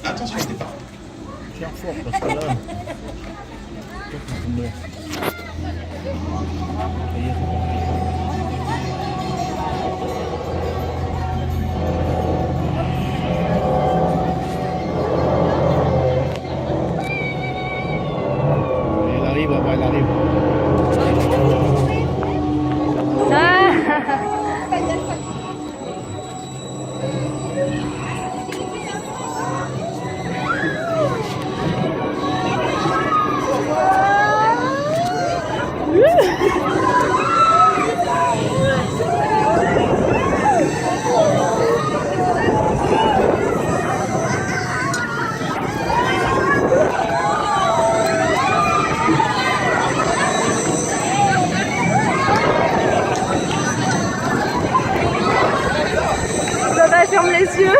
Attention au départ. Tire fort parce que là. Ça y est, c'est parti. Elle arrive, elle arrive. Ferme les yeux.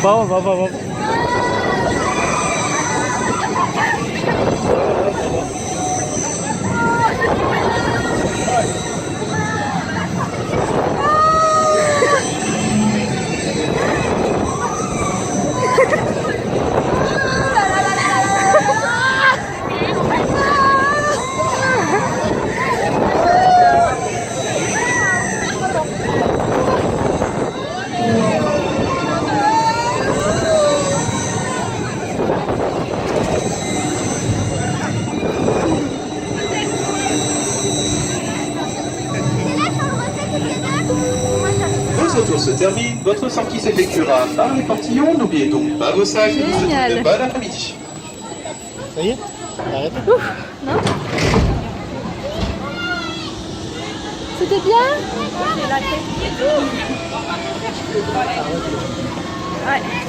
Va. Votre tour se termine, votre sortie s'effectuera par les portillons. N'oubliez donc pas vos sacs et vous souhaitez une bonne après-midi. Ça y est, arrête. Non? C'était bien? Ouais.